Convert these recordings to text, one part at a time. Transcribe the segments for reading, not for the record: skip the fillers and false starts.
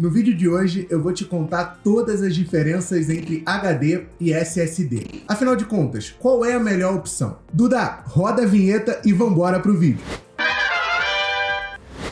No vídeo de hoje eu vou te contar todas as diferenças entre HD e SSD. Afinal de contas, qual é a melhor opção? Duda, roda a vinheta e vambora pro vídeo.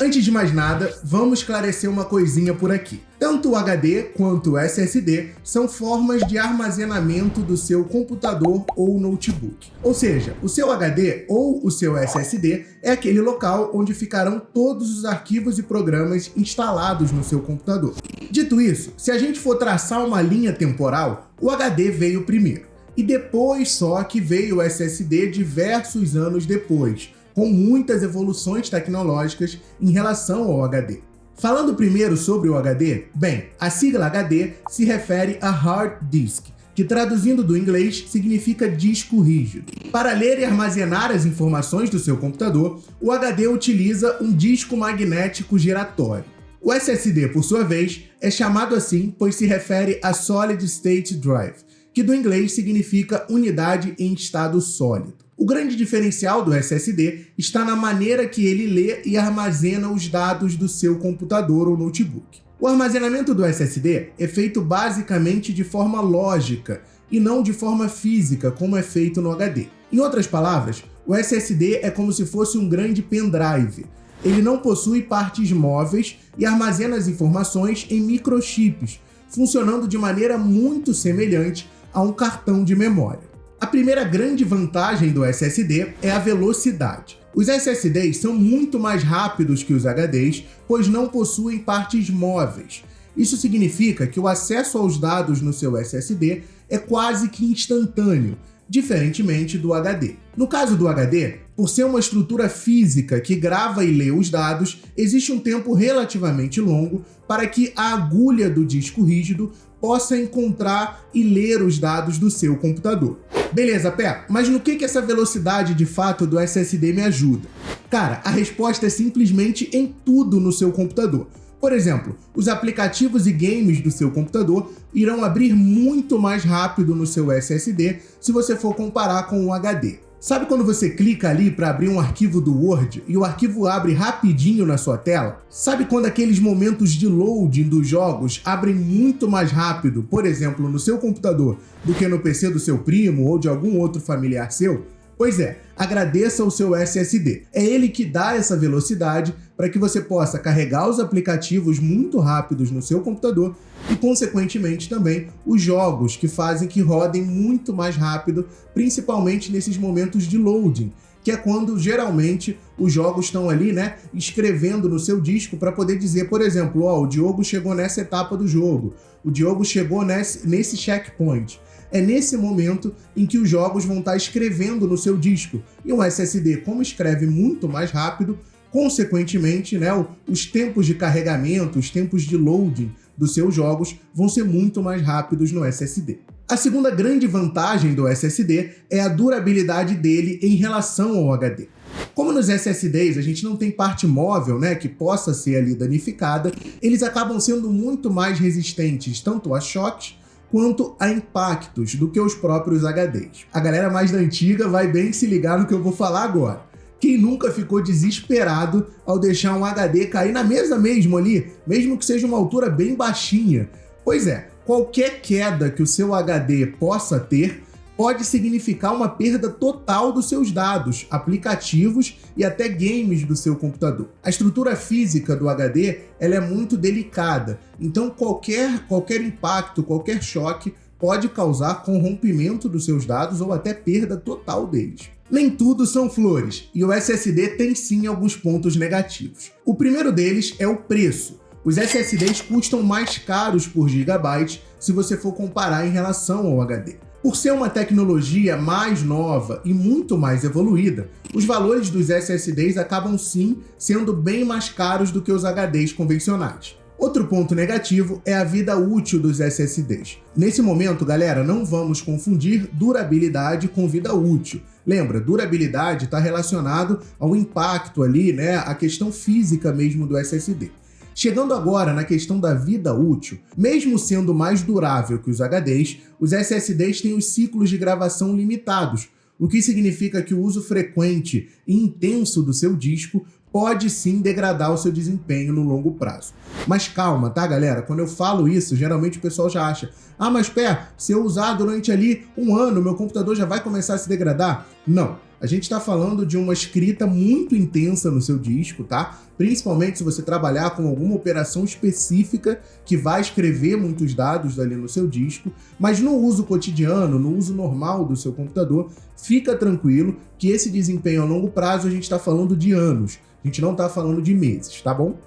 Antes de mais nada, vamos esclarecer uma coisinha por aqui. Tanto o HD quanto o SSD são formas de armazenamento do seu computador ou notebook. Ou seja, o seu HD ou o seu SSD é aquele local onde ficarão todos os arquivos e programas instalados no seu computador. Dito isso, se a gente for traçar uma linha temporal, o HD veio primeiro. E depois só que veio o SSD diversos anos depois, com muitas evoluções tecnológicas em relação ao HD. Falando primeiro sobre o HD, bem, a sigla HD se refere a Hard Disk, que traduzindo do inglês significa disco rígido. Para ler e armazenar as informações do seu computador, o HD utiliza um disco magnético giratório. O SSD, por sua vez, é chamado assim pois se refere a Solid State Drive, que do inglês significa unidade em estado sólido. O grande diferencial do SSD está na maneira que ele lê e armazena os dados do seu computador ou notebook. O armazenamento do SSD é feito basicamente de forma lógica e não de forma física, como é feito no HD. Em outras palavras, o SSD é como se fosse um grande pendrive. Ele não possui partes móveis e armazena as informações em microchips, funcionando de maneira muito semelhante a um cartão de memória. A primeira grande vantagem do SSD é a velocidade. Os SSDs são muito mais rápidos que os HDs, pois não possuem partes móveis. Isso significa que o acesso aos dados no seu SSD é quase que instantâneo, diferentemente do HD. No caso do HD, por ser uma estrutura física que grava e lê os dados, existe um tempo relativamente longo para que a agulha do disco rígido possa encontrar e ler os dados do seu computador. Beleza, Pé, mas no que essa velocidade de fato do SSD me ajuda? Cara, a resposta é simplesmente em tudo no seu computador. Por exemplo, os aplicativos e games do seu computador irão abrir muito mais rápido no seu SSD se você for comparar com o HD. Sabe quando você clica ali para abrir um arquivo do Word e o arquivo abre rapidinho na sua tela? Sabe quando aqueles momentos de loading dos jogos abrem muito mais rápido, por exemplo, no seu computador, do que no PC do seu primo ou de algum outro familiar seu? Pois é, agradeça ao seu SSD. É ele que dá essa velocidade para que você possa carregar os aplicativos muito rápidos no seu computador e, consequentemente, também os jogos que fazem que rodem muito mais rápido, principalmente nesses momentos de loading, que é quando geralmente os jogos estão ali, escrevendo no seu disco para poder dizer, por exemplo, o Diogo chegou nessa etapa do jogo, o Diogo chegou nesse checkpoint. É nesse momento em que os jogos vão estar escrevendo no seu disco. E um SSD, como escreve muito mais rápido, consequentemente, os tempos de carregamento, os tempos de loading dos seus jogos vão ser muito mais rápidos no SSD. A segunda grande vantagem do SSD é a durabilidade dele em relação ao HD. Como nos SSDs a gente não tem parte móvel, que possa ser ali danificada, eles acabam sendo muito mais resistentes tanto a choques quanto a impactos do que os próprios HDs. A galera mais da antiga vai bem se ligar no que eu vou falar agora. Quem nunca ficou desesperado ao deixar um HD cair na mesa mesmo ali, mesmo que seja uma altura bem baixinha? Pois é, qualquer queda que o seu HD possa ter pode significar uma perda total dos seus dados, aplicativos e até games do seu computador. A estrutura física do HD ela é muito delicada, então qualquer impacto, qualquer choque pode causar corrompimento dos seus dados ou até perda total deles. Nem tudo são flores, e o SSD tem sim alguns pontos negativos. O primeiro deles é o preço. Os SSDs custam mais caros por gigabyte se você for comparar em relação ao HD. Por ser uma tecnologia mais nova e muito mais evoluída, os valores dos SSDs acabam sim sendo bem mais caros do que os HDs convencionais. Outro ponto negativo é a vida útil dos SSDs. Nesse momento, galera, não vamos confundir durabilidade com vida útil. Lembra, durabilidade está relacionado ao impacto ali, a questão física mesmo do SSD. Chegando agora na questão da vida útil, mesmo sendo mais durável que os HDs, os SSDs têm os ciclos de gravação limitados, o que significa que o uso frequente e intenso do seu disco pode sim degradar o seu desempenho no longo prazo. Mas calma, tá, galera? Quando eu falo isso, geralmente o pessoal já acha: ah, mas se eu usar durante ali um ano, meu computador já vai começar a se degradar? Não. A gente está falando de uma escrita muito intensa no seu disco, tá? Principalmente se você trabalhar com alguma operação específica que vai escrever muitos dados ali no seu disco, mas no uso cotidiano, no uso normal do seu computador, fica tranquilo que esse desempenho a longo prazo a gente está falando de anos, a gente não está falando de meses, tá bom?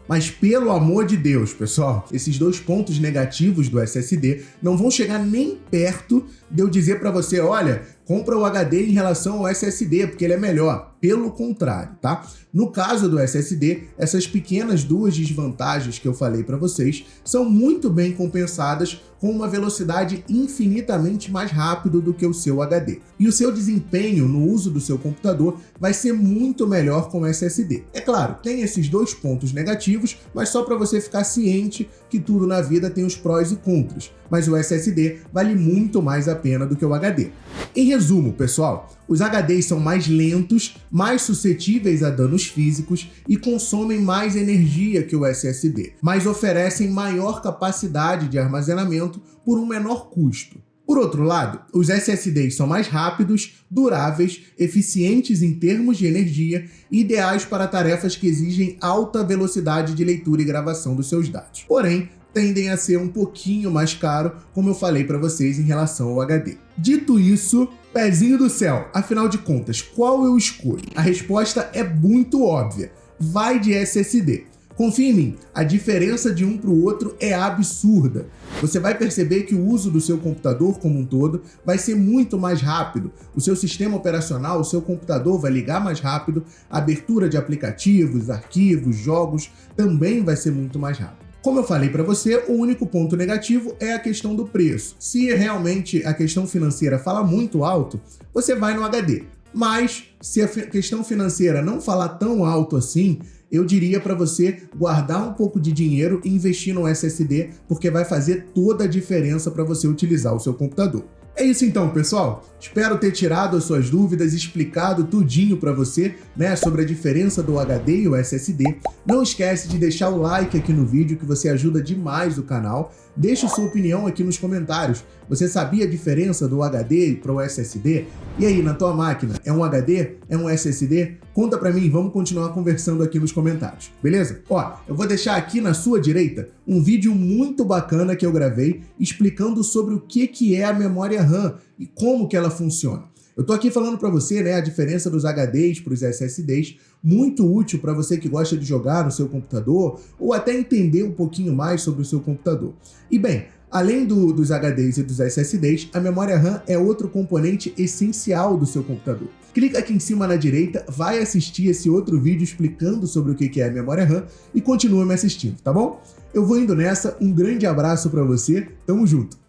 Mas pelo amor de Deus, pessoal, esses 2 pontos negativos do SSD não vão chegar nem perto de eu dizer para você: olha, compra o HD em relação ao SSD, porque ele é melhor. Pelo contrário, tá? No caso do SSD, essas pequenas 2 desvantagens que eu falei para vocês são muito bem compensadas com uma velocidade infinitamente mais rápida do que o seu HD. E o seu desempenho no uso do seu computador vai ser muito melhor com o SSD. É claro, tem esses 2 pontos negativos, mas só para você ficar ciente que tudo na vida tem os prós e contras. Mas o SSD vale muito mais a pena do que o HD. Em resumo, pessoal, os HDs são mais lentos, mais suscetíveis a danos físicos e consomem mais energia que o SSD, mas oferecem maior capacidade de armazenamento por um menor custo. Por outro lado, os SSDs são mais rápidos, duráveis, eficientes em termos de energia e ideais para tarefas que exigem alta velocidade de leitura e gravação dos seus dados. Porém, tendem a ser um pouquinho mais caro, como eu falei para vocês em relação ao HD. Dito isso, pezinho do céu, afinal de contas, qual eu escolho? A resposta é muito óbvia, vai de SSD. Confia em mim, a diferença de um para o outro é absurda. Você vai perceber que o uso do seu computador como um todo vai ser muito mais rápido. O seu sistema operacional, o seu computador vai ligar mais rápido, a abertura de aplicativos, arquivos, jogos também vai ser muito mais rápido. Como eu falei para você, o único ponto negativo é a questão do preço. Se realmente a questão financeira fala muito alto, você vai no HD. Mas se a questão financeira não falar tão alto assim, eu diria para você guardar um pouco de dinheiro e investir no SSD, porque vai fazer toda a diferença para você utilizar o seu computador. É isso então, pessoal. Espero ter tirado as suas dúvidas, explicado tudinho para você, sobre a diferença do HD e o SSD. Não esquece de deixar o like aqui no vídeo, que você ajuda demais o canal. Deixe sua opinião aqui nos comentários. Você sabia a diferença do HD para o SSD? E aí, na tua máquina, é um HD? É um SSD? Conta pra mim, vamos continuar conversando aqui nos comentários, beleza? Ó, eu vou deixar aqui na sua direita um vídeo muito bacana que eu gravei explicando sobre o que é a memória RAM e como que ela funciona. Eu tô aqui falando para você, a diferença dos HDs para os SSDs, muito útil para você que gosta de jogar no seu computador ou até entender um pouquinho mais sobre o seu computador. E bem, além dos HDs e dos SSDs, a memória RAM é outro componente essencial do seu computador. Clica aqui em cima na direita, vai assistir esse outro vídeo explicando sobre o que é a memória RAM e continua me assistindo, tá bom? Eu vou indo nessa, um grande abraço para você, tamo junto!